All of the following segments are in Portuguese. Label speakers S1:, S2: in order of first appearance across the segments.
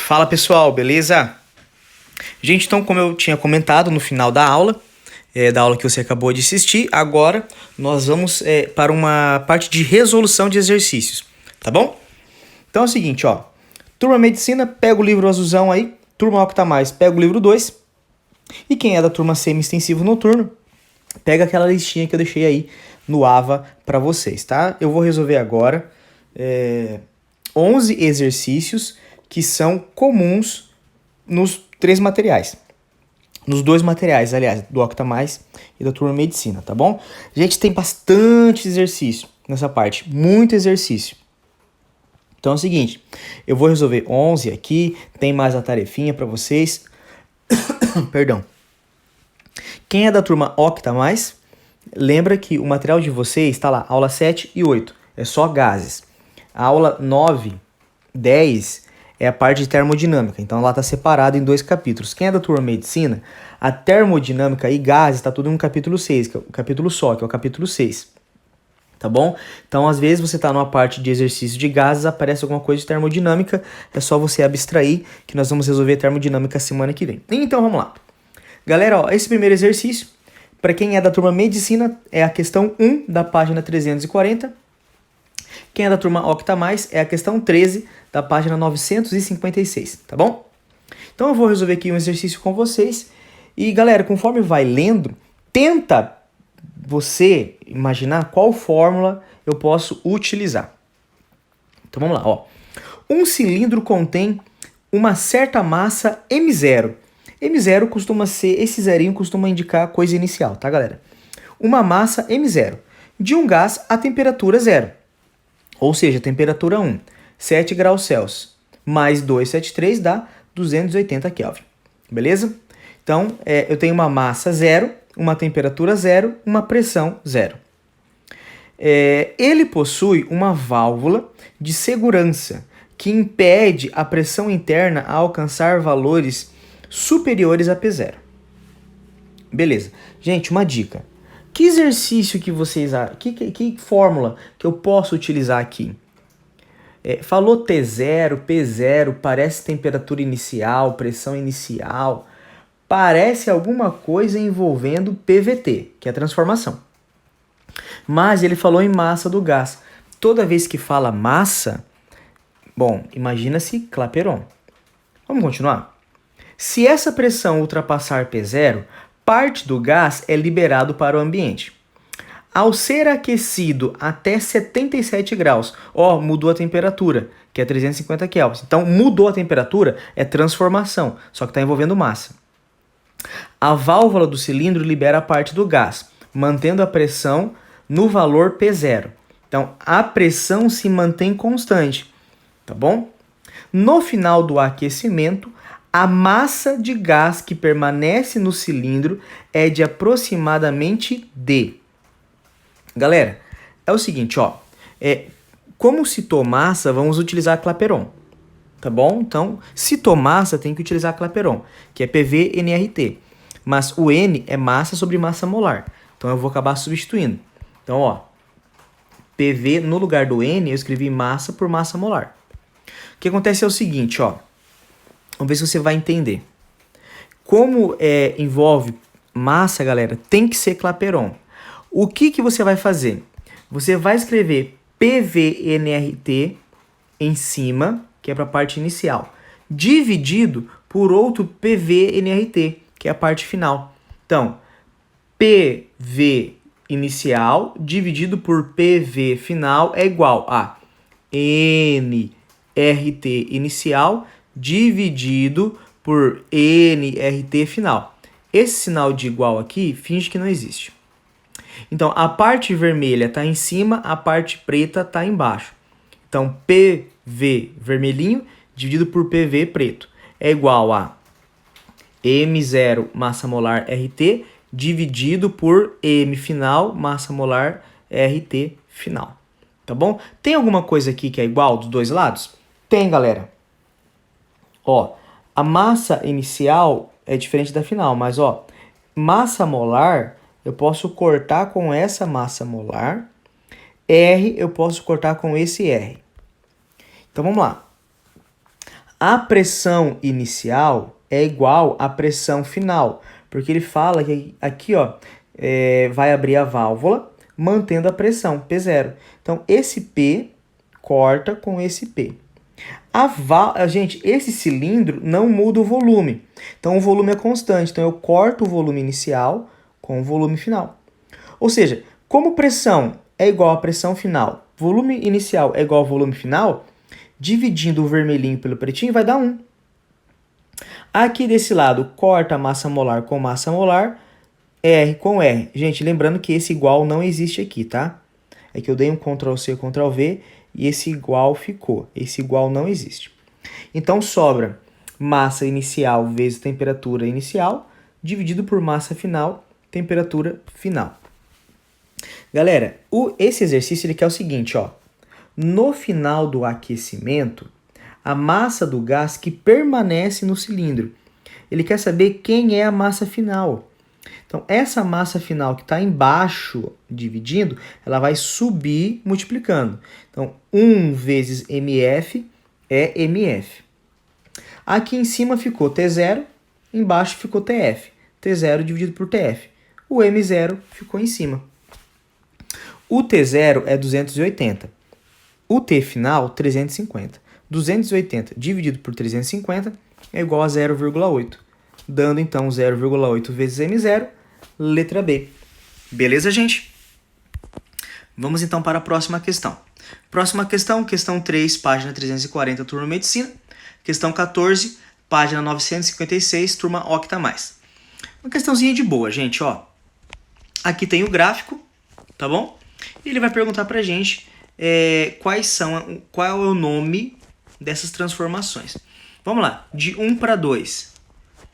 S1: Fala pessoal, beleza? Gente, então como eu tinha comentado no final da aula que você acabou de assistir, agora nós vamos para uma parte de resolução de exercícios, tá bom? Então é o seguinte, ó. Turma Medicina, pega o livro azulzão aí. Turma Octa Mais, pega o livro 2. E quem é da turma Semi-Extensivo Noturno, pega aquela listinha que eu deixei aí no AVA para vocês, tá? Eu vou resolver agora 11 exercícios que são comuns nos três materiais. Nos dois materiais, aliás, do Octa Mais e da turma Medicina, tá bom? Gente, tem bastante exercício nessa parte, muito exercício. Então é o seguinte, eu vou resolver 11 aqui, tem mais a tarefinha para vocês. Perdão. Quem é da turma Octa Mais, lembra que o material de vocês está lá, aula 7 e 8, é só gases. A aula 9, 10 é a parte de termodinâmica, então ela está separada em 2 capítulos. Quem é da turma Medicina, a termodinâmica e gases está tudo em um capítulo 6, que é o capítulo só, que é o capítulo 6. Tá bom? Então, às vezes, você está numa parte de exercício de gases, aparece alguma coisa de termodinâmica, é só você abstrair, que nós vamos resolver termodinâmica semana que vem. Então, vamos lá. Galera, ó, esse primeiro exercício, para quem é da turma Medicina, é a questão 1 da página 340. Quem é da turma Octa Mais é a questão 13 da página 956, tá bom? Então eu vou resolver aqui um exercício com vocês. E galera, conforme vai lendo, tenta você imaginar qual fórmula eu posso utilizar. Então vamos lá, ó. Um cilindro contém uma certa massa M0. M0 costuma ser, esse zerinho costuma indicar a coisa inicial, tá galera? Uma massa M0 de um gás a temperatura 0. Ou seja, temperatura 1, 7 graus Celsius, mais 273 dá 280 Kelvin. Beleza? Então, eu tenho uma massa 0, uma temperatura 0, uma pressão 0. Ele possui uma válvula de segurança que impede a pressão interna a alcançar valores superiores a P0. Beleza. Gente, uma dica. Que exercício que vocês... Que fórmula que eu posso utilizar aqui? Falou T0, P0, parece temperatura inicial, pressão inicial. Parece alguma coisa envolvendo PVT, que é a transformação. Mas ele falou em massa do gás. Toda vez que fala massa, bom, imagina-se Clapeyron. Vamos continuar? Se essa pressão ultrapassar P0, parte do gás é liberado para o ambiente. Ao ser aquecido até 77 graus, mudou a temperatura, que é 350 Kelvin. Então, mudou a temperatura, é transformação, só que está envolvendo massa. A válvula do cilindro libera parte do gás, mantendo a pressão no valor P0. Então, a pressão se mantém constante, tá bom? No final do aquecimento, a massa de gás que permanece no cilindro é de aproximadamente D. Galera, é o seguinte, ó. Como citou massa, vamos utilizar Clapeyron. Tá bom? Então, citou massa, tem que utilizar Clapeyron, que é PV-NRT. Mas o N é massa sobre massa molar. Então, eu vou acabar substituindo. Então, ó. PV, no lugar do N, eu escrevi massa por massa molar. O que acontece é o seguinte, ó. Vamos ver se você vai entender. Como envolve massa, galera, tem que ser Clapeyron. O que você vai fazer? Você vai escrever PV-NRT em cima, que é para a parte inicial, dividido por outro PV-NRT, que é a parte final. Então, PV inicial dividido por PV final é igual a NRT inicial dividido por NRT final. Esse sinal de igual aqui, finge que não existe. Então, a parte vermelha está em cima, a parte preta está embaixo. Então, PV vermelhinho dividido por PV preto é igual a M0 massa molar RT dividido por M final massa molar RT final. Tá bom? Tem alguma coisa aqui que é igual dos dois lados? Tem, galera. Ó, a massa inicial é diferente da final, mas ó, massa molar eu posso cortar com essa massa molar, R eu posso cortar com esse R. Então vamos lá. A pressão inicial é igual à pressão final, porque ele fala que aqui, ó, vai abrir a válvula mantendo a pressão P0. Então, esse P corta com esse P. Gente, esse cilindro não muda o volume. Então, o volume é constante. Então, eu corto o volume inicial com o volume final. Ou seja, como pressão é igual à pressão final, volume inicial é igual ao volume final, dividindo o vermelhinho pelo pretinho vai dar 1. Aqui desse lado, corta massa molar com massa molar, R com R. Gente, lembrando que esse igual não existe aqui, tá? É que eu dei um Ctrl C, Ctrl V e esse igual ficou. Esse igual não existe. Então, sobra massa inicial vezes temperatura inicial, dividido por massa final, temperatura final. Galera, esse exercício ele quer o seguinte, ó. No final do aquecimento, a massa do gás que permanece no cilindro. Ele quer saber quem é a massa final. Então, essa massa final que está embaixo, dividindo, ela vai subir multiplicando. Então, 1 vezes mF é mF. Aqui em cima ficou T0, embaixo ficou TF. T0 dividido por TF. O M0 ficou em cima. O T0 é 280. O T final, 350. 280 dividido por 350 é igual a 0,8. Dando, então, 0,8 vezes M0, letra B. Beleza, gente? Vamos, então, para a próxima questão. Próxima questão, questão 3, página 340, turma Medicina. Questão 14, página 956, turma Octa+. Uma questãozinha de boa, gente, ó. Aqui tem o gráfico, tá bom? E ele vai perguntar pra gente qual é o nome dessas transformações. Vamos lá, de 1 para 2,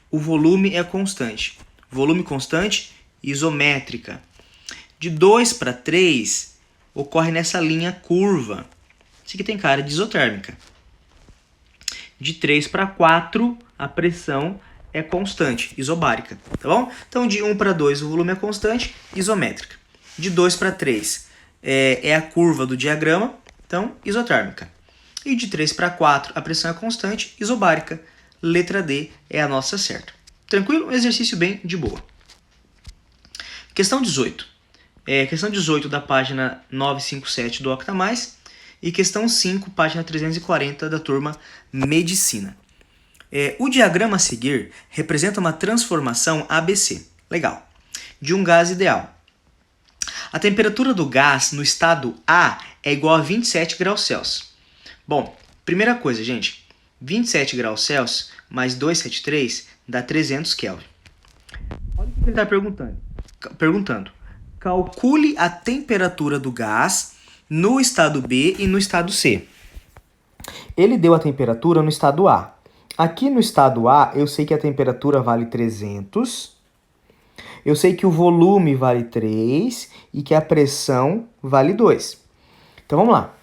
S1: o volume é constante. Volume constante, isométrica. De 2 para 3, ocorre nessa linha curva. Isso aqui tem cara de isotérmica. De 3 para 4, a pressão é constante, isobárica, tá bom? Então, de 1 para 2, o volume é constante, isométrica. De 2 para 3, é a curva do diagrama, então, isotérmica. E de 3 para 4, a pressão é constante, isobárica. Letra D é a nossa certa. Tranquilo? Um exercício bem de boa. Questão 18. Questão 18 da página 957 do Octa+. E questão 5, página 340 da turma Medicina. O diagrama a seguir representa uma transformação ABC. Legal. De um gás ideal. A temperatura do gás no estado A é igual a 27 graus Celsius. Bom, primeira coisa, gente. 27 graus Celsius mais 273 dá 300 Kelvin. Olha o que ele está perguntando. Calcule a temperatura do gás no estado B e no estado C. Ele deu a temperatura no estado A. Aqui no estado A, eu sei que a temperatura vale 300. Eu sei que o volume vale 3 e que a pressão vale 2. Então, vamos lá.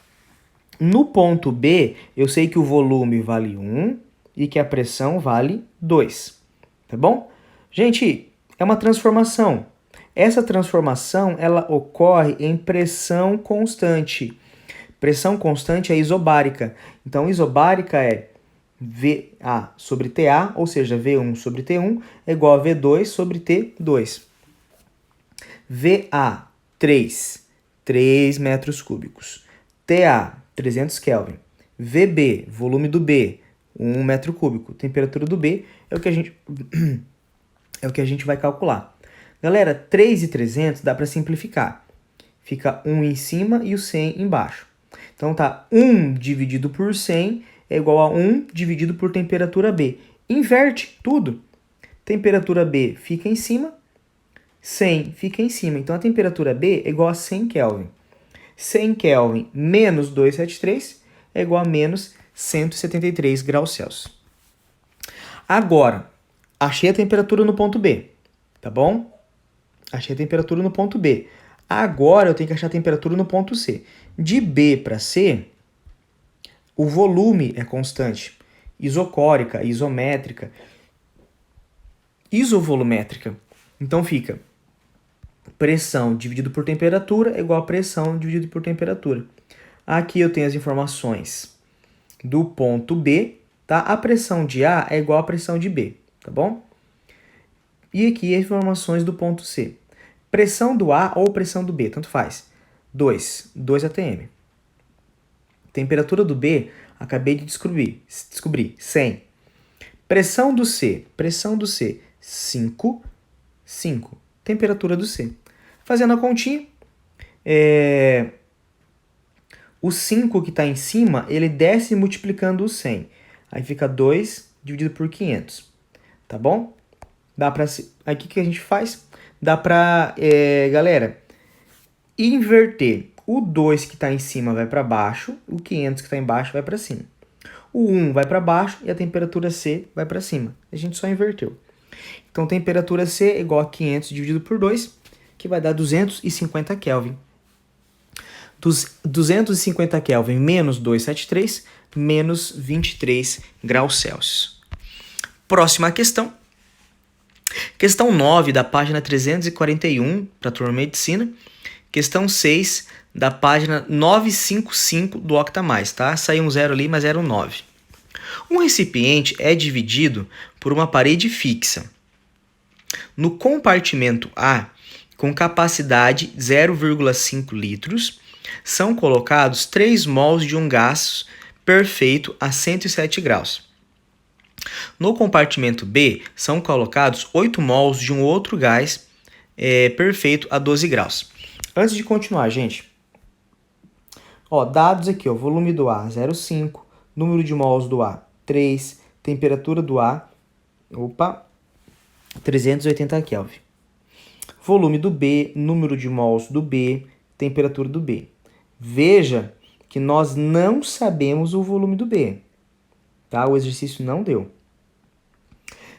S1: No ponto B, eu sei que o volume vale 1 e que a pressão vale 2. Tá bom? Gente, é uma transformação. Essa transformação, ela ocorre em pressão constante. Pressão constante é isobárica. Então, isobárica é VA sobre TA, ou seja, V1 sobre T1 é igual a V2 sobre T2. VA, 3 metros cúbicos. TA, 300 Kelvin. VB, volume do B, 1 metro cúbico. Temperatura do B é o que a gente vai calcular. Galera, 3 e 300 dá para simplificar. Fica 1 em cima e o 100 embaixo. Então tá 1 dividido por 100 é igual a 1 dividido por temperatura B. Inverte tudo. Temperatura B fica em cima, 100 fica em cima. Então a temperatura B é igual a 100 Kelvin. 100 Kelvin menos 273 é igual a menos 173 graus Celsius. Agora, achei a temperatura no ponto B, tá bom? Achei a temperatura no ponto B. Agora eu tenho que achar a temperatura no ponto C. De B para C, o volume é constante. Isocórica, isométrica, isovolumétrica. Então fica pressão dividido por temperatura é igual a pressão dividido por temperatura. Aqui eu tenho as informações do ponto B, tá? A pressão de A é igual à pressão de B, tá bom? E aqui as informações do ponto C. Pressão do A ou pressão do B, tanto faz. 2 atm. Temperatura do B, acabei de descobrir 100. Pressão do C, 5. Temperatura do C. Fazendo a continha, o 5 que está em cima, ele desce multiplicando o 100. Aí fica 2 dividido por 500. Tá bom? Aqui que a gente faz? Dá para, galera, inverter. O 2 que está em cima vai para baixo, o 500 que está embaixo vai para cima. O 1 vai para baixo e a temperatura C vai para cima. A gente só inverteu. Então, temperatura C é igual a 500 dividido por 2, que vai dar 250 Kelvin. 250 Kelvin menos 273, menos 23 graus Celsius. Próxima questão. Questão 9 da página 341 para a turma de medicina. Questão 6 da página 955 do Octa Mais, tá? Saiu um 0 ali, mas era um 9. Um recipiente é dividido por uma parede fixa. No compartimento A, com capacidade 0,5 litros, são colocados 3 mols de um gás perfeito a 107 graus. No compartimento B, são colocados 8 mols de um outro gás perfeito a 12 graus. Antes de continuar, gente, dados aqui, volume do A 0,5, número de mols do A 3, temperatura do A, 380 Kelvin. Volume do B, número de mols do B, temperatura do B. Veja que nós não sabemos o volume do B, tá? O exercício não deu.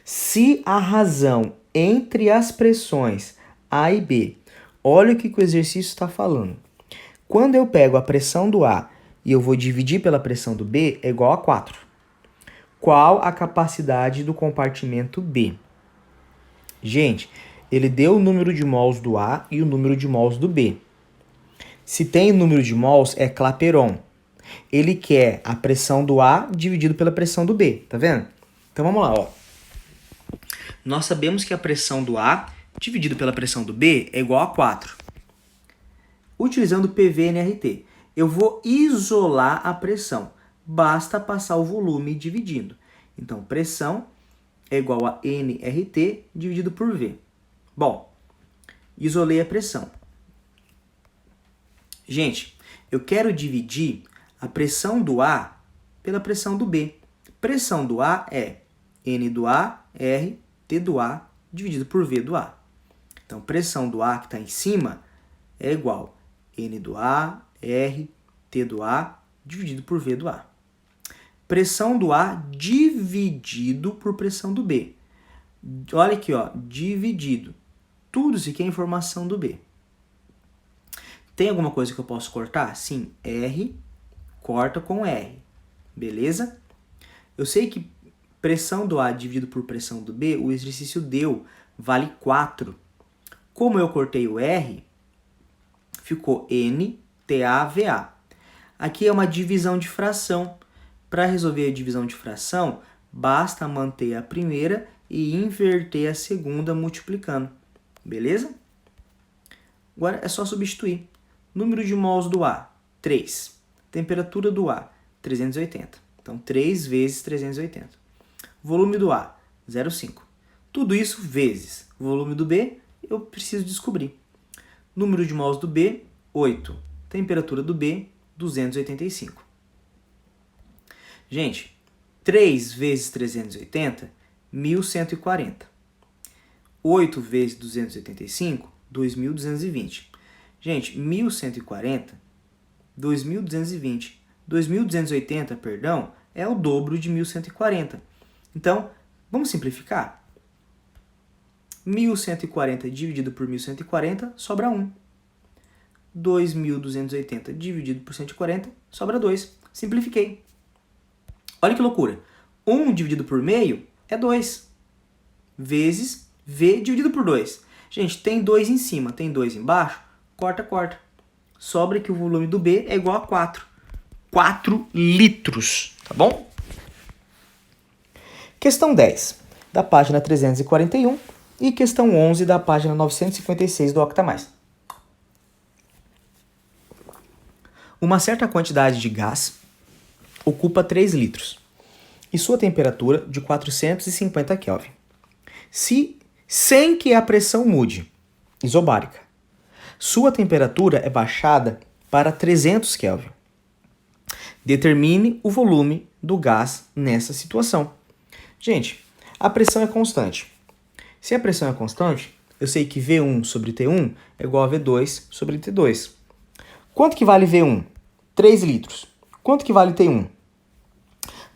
S1: Se a razão entre as pressões A e B, olha o que o exercício está falando. Quando eu pego a pressão do A e eu vou dividir pela pressão do B, é igual a 4. Qual a capacidade do compartimento B? Gente, ele deu o número de mols do A e o número de mols do B. Se tem número de mols, é Clapeyron. Ele quer a pressão do A dividido pela pressão do B, tá vendo? Então vamos lá, Nós sabemos que a pressão do A dividido pela pressão do B é igual a 4. Utilizando PV/nRT, eu vou isolar a pressão. Basta passar o volume dividindo. Então, pressão é igual a nRT dividido por V. Bom, isolei a pressão. Gente, eu quero dividir a pressão do A pela pressão do B. Pressão do A é N do A, R, T do A, dividido por V do A. Então, pressão do A que está em cima é igual a N do A, R, T do A, dividido por V do A. Pressão do A dividido por pressão do B. Olha aqui, dividido. Tudo isso aqui é informação do B. Tem alguma coisa que eu posso cortar? Sim, R corta com R. Beleza? Eu sei que pressão do A dividido por pressão do B, o exercício deu, vale 4. Como eu cortei o R, ficou NTAVA. Aqui é uma divisão de fração. Para resolver a divisão de fração, basta manter a primeira e inverter a segunda multiplicando. Beleza? Agora é só substituir. Número de mols do A, 3. Temperatura do A, 380. Então, 3 vezes 380. Volume do A, 0,5. Tudo isso vezes volume do B, eu preciso descobrir. Número de mols do B, 8. Temperatura do B, 285. Gente, 3 vezes 380, 1.140. 8 vezes 285, 2.220. Gente, 1.140, 2.220. 2.280, perdão, é o dobro de 1.140. Então, vamos simplificar? 1.140 dividido por 1.140, sobra 1. 2.280 dividido por 140, sobra 2. Simplifiquei. Olha que loucura. 1 dividido por meio é 2. Vezes V dividido por 2. Gente, tem 2 em cima, tem 2 embaixo. Corta, corta. Sobra que o volume do B é igual a 4. 4 litros, tá bom? Questão 10, da página 341 e questão 11 da página 956 do Octa+. Uma certa quantidade de gás ocupa 3 litros e sua temperatura de 450 Kelvin. Sem que a pressão mude, isobárica, sua temperatura é baixada para 300 Kelvin. Determine o volume do gás nessa situação. Gente, a pressão é constante. Se a pressão é constante, eu sei que V1 sobre T1 é igual a V2 sobre T2. Quanto que vale V1? 3 litros. Quanto que vale T1?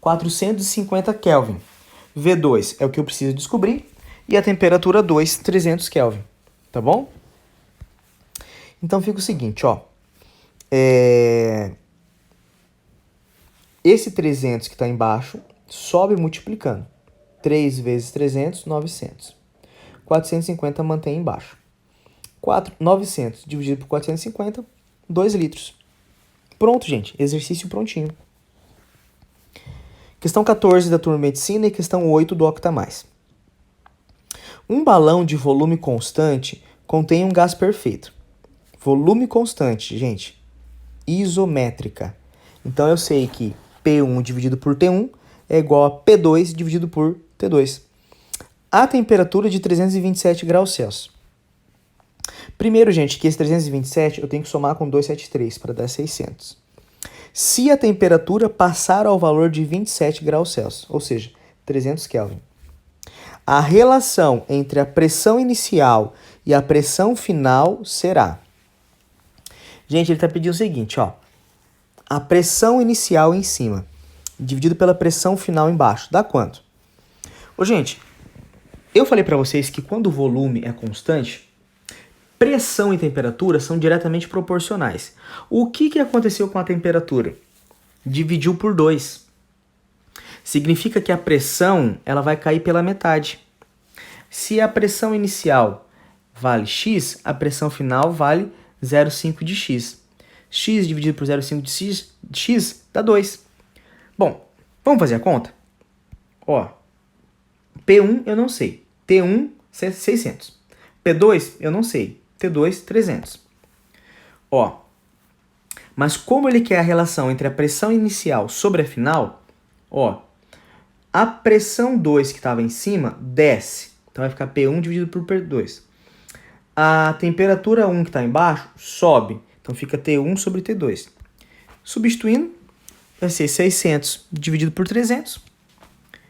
S1: 450 Kelvin. V2 é o que eu preciso descobrir. E a temperatura 2, 300 Kelvin. Tá bom? Então fica o seguinte, ó. Esse 300 que está embaixo sobe multiplicando. 3 vezes 300, 900. 450 mantém embaixo. 900 dividido por 450, 2 litros. Pronto, gente. Exercício prontinho. Questão 14 da turma Medicina e questão 8 do Octa+. Um balão de volume constante contém um gás perfeito. Volume constante, gente. Isométrica. Então eu sei que P1 dividido por T1 é igual a P2 dividido por T2. A temperatura de 327 graus Celsius. Primeiro, gente, que esse 327 eu tenho que somar com 273 para dar 600. Se a temperatura passar ao valor de 27 graus Celsius, ou seja, 300 Kelvin, a relação entre a pressão inicial e a pressão final será... Gente, ele está pedindo o seguinte, ó. A pressão inicial em cima, dividido pela pressão final embaixo, dá quanto? Ô, gente, eu falei para vocês que quando o volume é constante, pressão e temperatura são diretamente proporcionais. O que aconteceu com a temperatura? Dividiu por 2. Significa que a pressão ela vai cair pela metade. Se a pressão inicial vale x, a pressão final vale 0,5 de x. X dividido por 0,5 de x dá 2. Bom, vamos fazer a conta? Ó, P1 eu não sei. T1, 600. P2 eu não sei. T2, 300. Ó, mas como ele quer a relação entre a pressão inicial sobre a final, ó, a pressão 2 que estava em cima desce. Então vai ficar P1 dividido por P2. A temperatura 1 que está embaixo sobe. Então fica T1 sobre T2. Substituindo, vai ser 600 dividido por 300.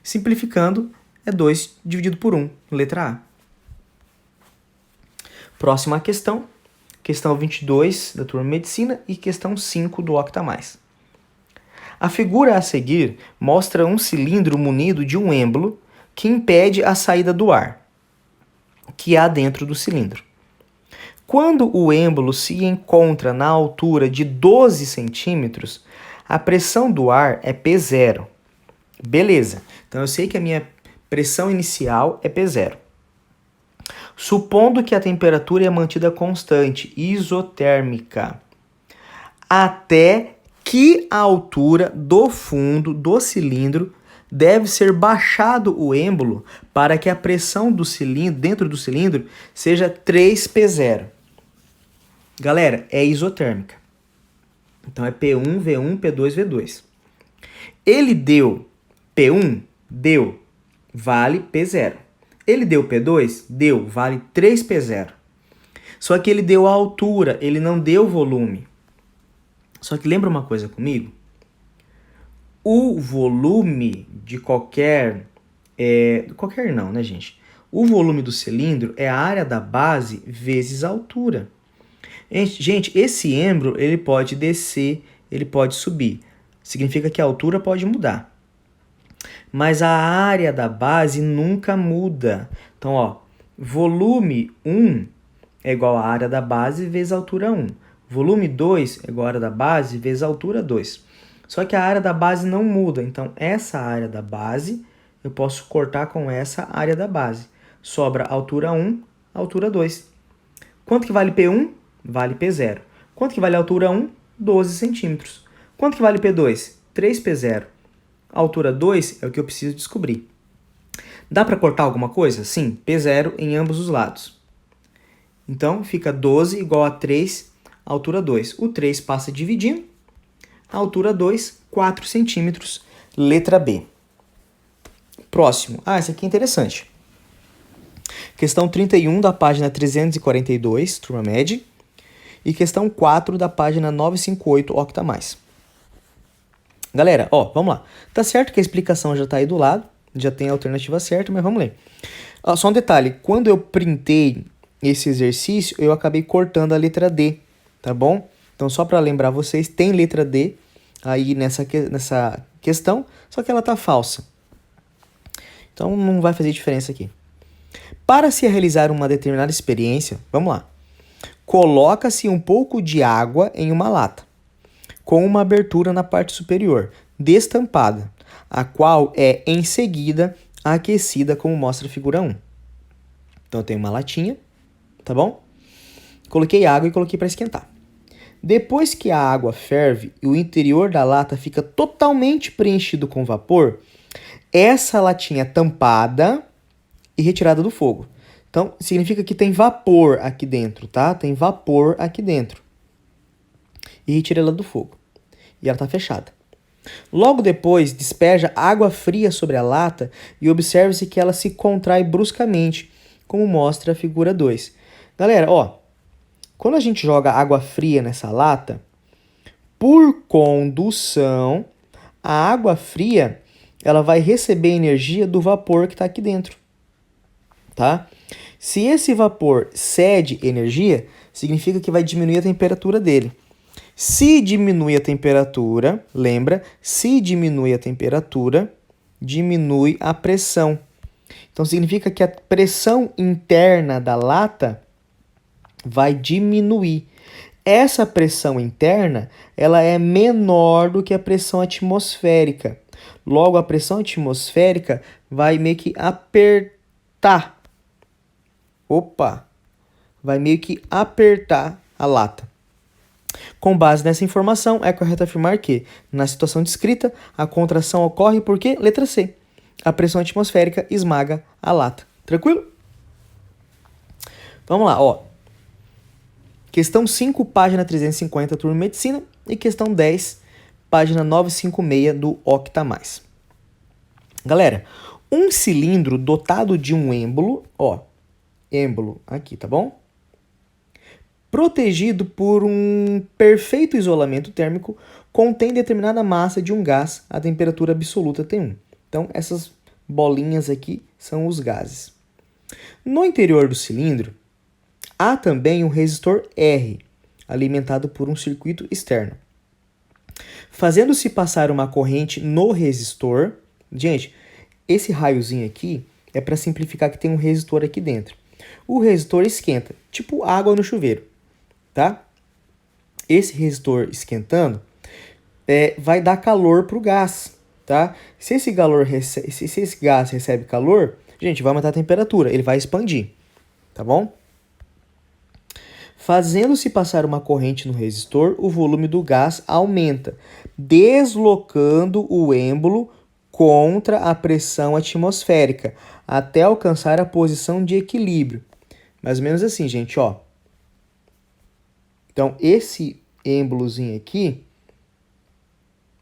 S1: Simplificando, é 2 dividido por 1. Letra A. Próxima questão. Questão 22 da turma Medicina e questão 5 do Octa+. A figura a seguir mostra um cilindro munido de um êmbolo que impede a saída do ar que há dentro do cilindro. Quando o êmbolo se encontra na altura de 12 centímetros, a pressão do ar é P0. Beleza, então eu sei que a minha pressão inicial é P0. Supondo que a temperatura é mantida constante, isotérmica, até que a altura do fundo do cilindro deve ser baixado o êmbolo para que a pressão do cilindro, dentro do cilindro seja 3P0. Galera, é isotérmica. Então é P1, V1, P2, V2. Ele deu P1, deu, vale P0. Ele deu P2, deu, vale 3P0. Só que ele deu a altura, ele não deu volume. Só que lembra uma coisa comigo? O volume de qualquer não, né, gente? O volume do cilindro é a área da base vezes a altura. Gente, esse êmbolo, ele pode descer, ele pode subir. Significa que a altura pode mudar. Mas a área da base nunca muda. Então, ó, volume 1 é igual à área da base vezes a altura 1. Volume 2 é igual à área da base vezes a altura 2. Só que a área da base não muda. Então, essa área da base, eu posso cortar com essa área da base. Sobra altura 1, altura 2. Quanto que vale P1? Vale P0. Quanto que vale a altura 1? 12 centímetros. Quanto que vale P2? 3P0. A altura 2 é o que eu preciso descobrir. Dá para cortar alguma coisa? Sim, P0 em ambos os lados. Então, fica 12 igual a 3, altura 2. O 3 passa dividindo. A altura 2, 4 centímetros. Letra B. Próximo. Esse aqui é interessante. Questão 31 da página 342, turma média. E questão 4 da página 958, octa mais. Galera, vamos lá. Tá certo que a explicação já tá aí do lado. Já tem a alternativa certa, mas vamos ler. Só um detalhe. Quando eu printei esse exercício, eu acabei cortando a letra D, tá bom? Então, só para lembrar vocês, tem letra D aí nessa questão, só que ela tá falsa. Então, não vai fazer diferença aqui. Para se realizar uma determinada experiência, vamos lá. Coloca-se um pouco de água em uma lata, com uma abertura na parte superior, destampada, a qual é, em seguida, aquecida, como mostra a figura 1. Então, eu tenho uma latinha, tá bom? Coloquei água e coloquei para esquentar. Depois que a água ferve e o interior da lata fica totalmente preenchido com vapor, essa latinha é tampada e retirada do fogo. Então, significa que tem vapor aqui dentro, tá? Tem vapor aqui dentro. E retira ela do fogo. E ela está fechada. Logo depois, despeja água fria sobre a lata e observe-se que ela se contrai bruscamente, como mostra a figura 2. Galera, quando a gente joga água fria nessa lata, por condução, a água fria ela vai receber energia do vapor que está aqui dentro, tá? Se esse vapor cede energia, significa que vai diminuir a temperatura dele. Se diminui a temperatura, lembra? Se diminui a temperatura, diminui a pressão. Então, significa que a pressão interna da lata vai diminuir. Essa pressão interna, ela é menor do que a pressão atmosférica. Logo, a pressão atmosférica vai meio que apertar. Vai meio que apertar a lata. Com base nessa informação, é correto afirmar que, na situação descrita, a contração ocorre porque, letra C, a pressão atmosférica esmaga a lata. Tranquilo? Vamos lá, Questão 5, página 350, turma de medicina. E questão 10, página 956 do octa mais. Galera, um cilindro dotado de um êmbolo, êmbolo aqui, tá bom? Protegido por um perfeito isolamento térmico, contém determinada massa de um gás a temperatura absoluta T1. Então, essas bolinhas aqui são os gases. No interior do cilindro, há também um resistor R, alimentado por um circuito externo. Fazendo-se passar uma corrente no resistor... Gente, esse raiozinho aqui é para simplificar que tem um resistor aqui dentro. O resistor esquenta, tipo água no chuveiro, tá? Esse resistor esquentando vai dar calor para o gás, tá? Se esse gás recebe calor, gente, vai aumentar a temperatura, ele vai expandir, tá bom? Fazendo-se passar uma corrente no resistor, o volume do gás aumenta, deslocando o êmbolo contra a pressão atmosférica, até alcançar a posição de equilíbrio. Mais ou menos assim, gente, Então, esse êmbolozinho aqui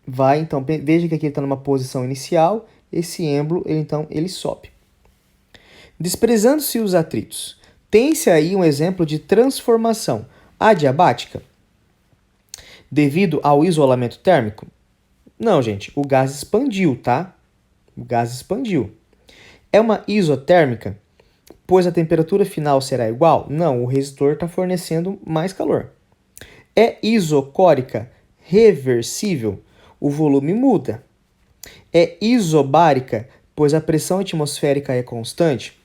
S1: vai, então, veja que aqui ele está numa posição inicial, esse êmbolo, ele sobe. Desprezando-se os atritos, tem-se aí um exemplo de transformação adiabática devido ao isolamento térmico? Não, gente, o gás expandiu, tá? O gás expandiu. É uma isotérmica, pois a temperatura final será igual? Não, o resistor está fornecendo mais calor. É isocórica, reversível, o volume muda. É isobárica, pois a pressão atmosférica é constante?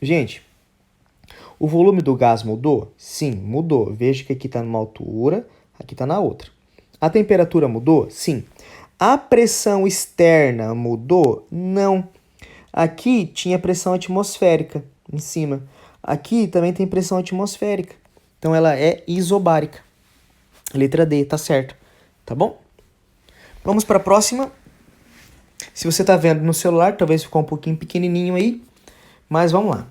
S1: Gente, o volume do gás mudou? Sim, mudou. Veja que aqui está numa altura, aqui está na outra. A temperatura mudou? Sim. A pressão externa mudou? Não. Aqui tinha pressão atmosférica em cima. Aqui também tem pressão atmosférica. Então ela é isobárica. Letra D, tá certo. Tá bom? Vamos para a próxima. Se você está vendo no celular, talvez ficou um pouquinho pequenininho aí, mas vamos lá.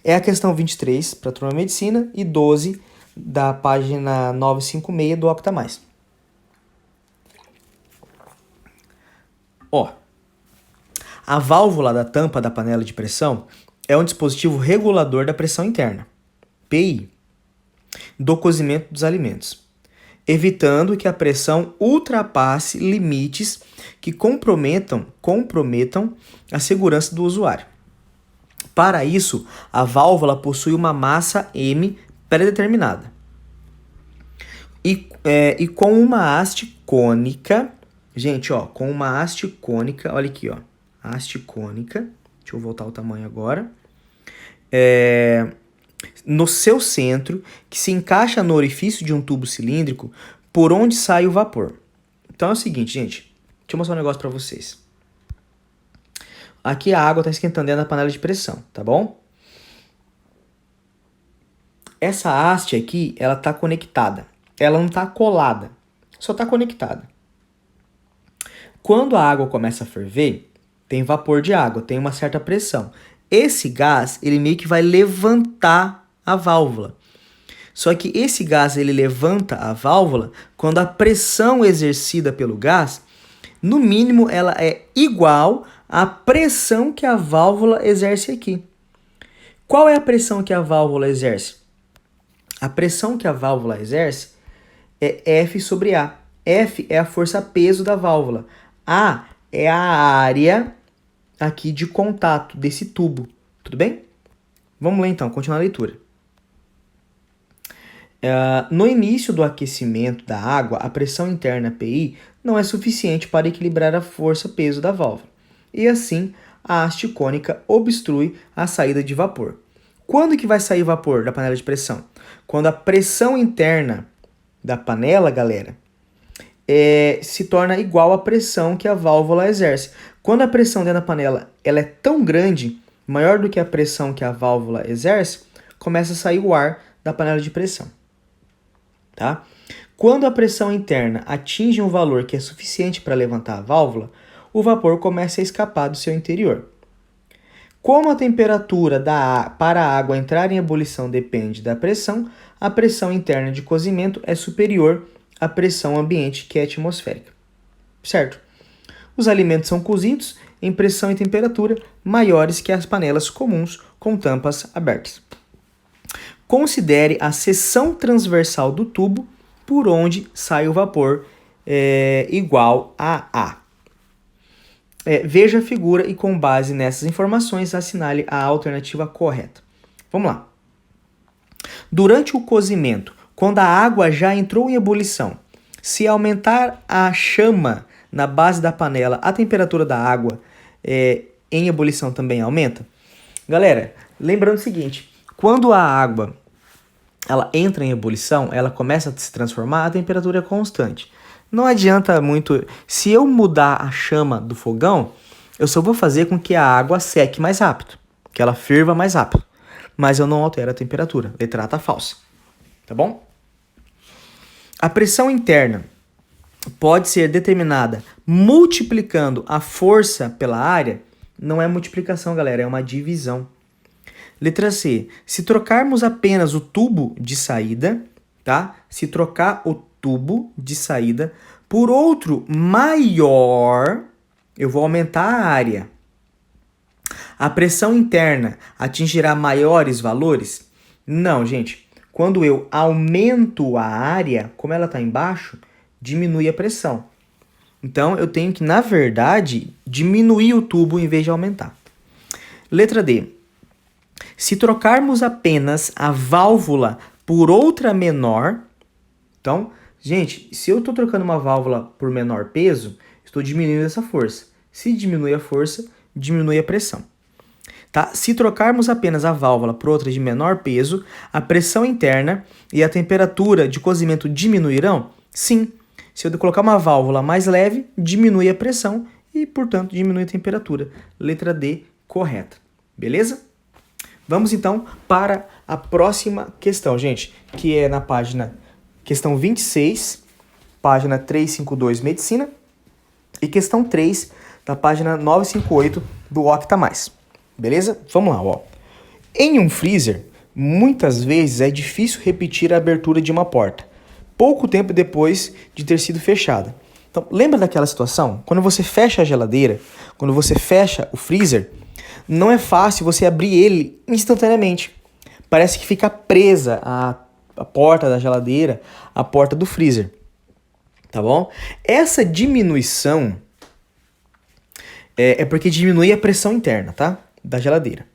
S1: É a questão 23 para a turma Medicina e 12 da página 956 do Octa Mais. Ó, a válvula da tampa da panela de pressão é um dispositivo regulador da pressão interna, PI, do cozimento dos alimentos, evitando que a pressão ultrapasse limites que comprometam a segurança do usuário. Para isso, a válvula possui uma massa M pré-determinada e com uma haste cônica, gente, ó, com uma haste cônica, olha aqui, ó, haste cônica, deixa eu voltar o tamanho agora, no seu centro, que se encaixa no orifício de um tubo cilíndrico por onde sai o vapor. Então é o seguinte, gente, deixa eu mostrar um negócio para vocês. Aqui a água está esquentando dentro da panela de pressão, tá bom? Essa haste aqui, ela está conectada. Ela não está colada, só está conectada. Quando a água começa a ferver, tem vapor de água, tem uma certa pressão. Esse gás, ele meio que vai levantar a válvula. Só que esse gás, ele levanta a válvula quando a pressão exercida pelo gás, no mínimo, ela é igual à pressão que a válvula exerce aqui. Qual é a pressão que a válvula exerce? A pressão que a válvula exerce é F sobre A. F é a força-peso da válvula. A é a área aqui de contato desse tubo. Tudo bem? Vamos lá então, continuar a leitura. No início do aquecimento da água, a pressão interna PI não é suficiente para equilibrar a força-peso da válvula. E assim, a haste cônica obstrui a saída de vapor. Quando que vai sair vapor da panela de pressão? Quando a pressão interna da panela, galera, se torna igual à pressão que a válvula exerce. Quando a pressão dentro da panela ela é tão grande, maior do que a pressão que a válvula exerce, começa a sair o ar da panela de pressão. Tá? Quando a pressão interna atinge um valor que é suficiente para levantar a válvula, o vapor começa a escapar do seu interior. Como a temperatura para a água entrar em ebulição depende da pressão, a pressão interna de cozimento é superior à pressão ambiente, que é atmosférica. Certo? Os alimentos são cozidos em pressão e temperatura maiores que as panelas comuns com tampas abertas. Considere a seção transversal do tubo por onde sai o vapor igual a A. Veja a figura e, com base nessas informações, assinale a alternativa correta. Vamos lá. Durante o cozimento, quando a água já entrou em ebulição, se aumentar a chama na base da panela, a temperatura da água em ebulição também aumenta? Galera, lembrando o seguinte, quando a água ela entra em ebulição, ela começa a se transformar, a temperatura é constante. Não adianta muito, se eu mudar a chama do fogão, eu só vou fazer com que a água seque mais rápido, que ela ferva mais rápido, mas eu não altero a temperatura, letra A tá falsa, tá bom? A pressão interna pode ser determinada multiplicando a força pela área. Não é multiplicação, galera, é uma divisão. Letra C. Se trocarmos apenas o tubo de saída, tá? Se trocar o tubo de saída por outro maior, eu vou aumentar a área. A pressão interna atingirá maiores valores? Não, gente. Quando eu aumento a área, como ela está embaixo, diminui a pressão. Então, eu tenho que, na verdade, diminuir o tubo em vez de aumentar. Letra D. Se trocarmos apenas a válvula por outra menor, então, gente, se eu estou trocando uma válvula por menor peso, estou diminuindo essa força. Se diminui a força, diminui a pressão. Tá? Se trocarmos apenas a válvula por outra de menor peso, a pressão interna e a temperatura de cozimento diminuirão? Sim. Se eu colocar uma válvula mais leve, diminui a pressão e, portanto, diminui a temperatura. Letra D, correta. Beleza? Vamos, então, para a próxima questão, gente, que é na página, questão 26, página 352, Medicina, e questão 3, da página 958 do Octa+. Beleza? Vamos lá, ó. Em um freezer, muitas vezes é difícil repetir a abertura de uma porta, pouco tempo depois de ter sido fechada. Então, lembra daquela situação? Quando você fecha a geladeira, quando você fecha o freezer, não é fácil você abrir ele instantaneamente. Parece que fica presa a porta da geladeira, a porta do freezer. Tá bom? Essa diminuição é porque diminui a pressão interna, tá? Da geladeira.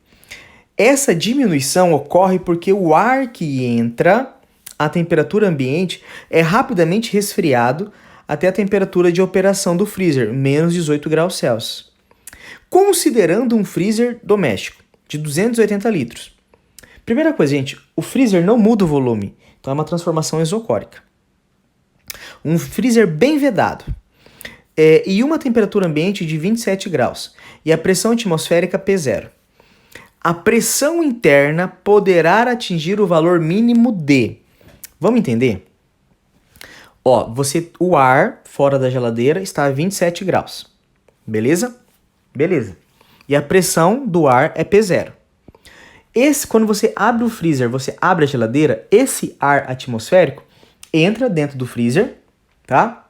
S1: Essa diminuição ocorre porque o ar que entra à temperatura ambiente é rapidamente resfriado até a temperatura de operação do freezer, menos 18 graus Celsius. Considerando um freezer doméstico de 280 litros. Primeira coisa, gente, o freezer não muda o volume, então é uma transformação isocórica. Um freezer bem vedado e uma temperatura ambiente de 27 graus e a pressão atmosférica P0. A pressão interna poderá atingir o valor mínimo de... Vamos entender? Ó, o ar fora da geladeira está a 27 graus. Beleza? Beleza. E a pressão do ar é P0. Quando você abre o freezer, você abre a geladeira, esse ar atmosférico entra dentro do freezer, tá?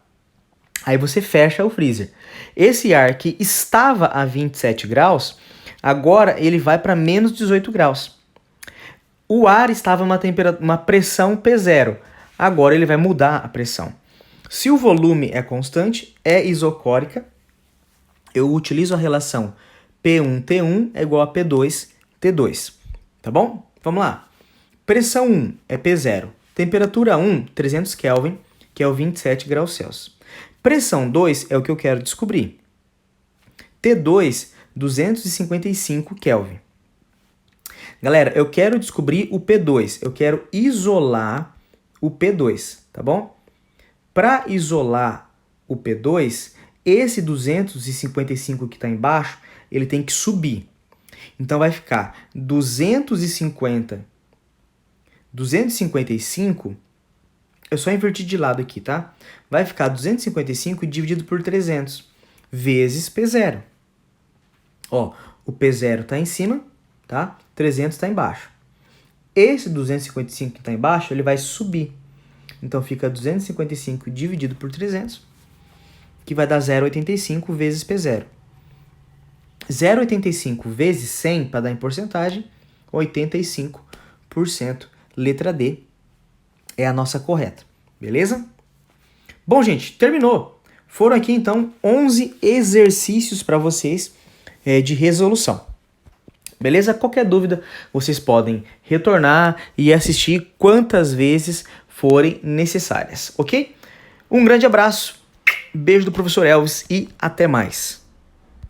S1: Aí você fecha o freezer. Esse ar que estava a 27 graus, agora ele vai para menos 18 graus. O ar estava uma pressão P0. Agora ele vai mudar a pressão. Se o volume é constante, é isocórica, eu utilizo a relação P1T1 é igual a P2T2. Tá bom? Vamos lá. Pressão 1 é P0. Temperatura 1, 300 Kelvin, que é o 27 graus Celsius. Pressão 2 é o que eu quero descobrir. T2, 255 Kelvin. Galera, eu quero descobrir o P2. Eu quero isolar o P2, tá bom? Para isolar o P2, esse 255 que está embaixo, ele tem que subir. Então vai ficar 255, eu só inverti de lado aqui, tá? Vai ficar 255 dividido por 300, vezes P0. Ó, o P0 está em cima, tá? 300 está embaixo. Esse 255 que está embaixo, ele vai subir. Então fica 255 dividido por 300, que vai dar 0,85 vezes P0. 0,85 vezes 100, para dar em porcentagem, 85%. Letra D é a nossa correta. Beleza? Bom, gente, terminou. Foram aqui, então, 11 exercícios para vocês de resolução. Beleza? Qualquer dúvida, vocês podem retornar e assistir quantas vezes forem necessárias, ok? Um grande abraço, beijo do professor Elvis e até mais.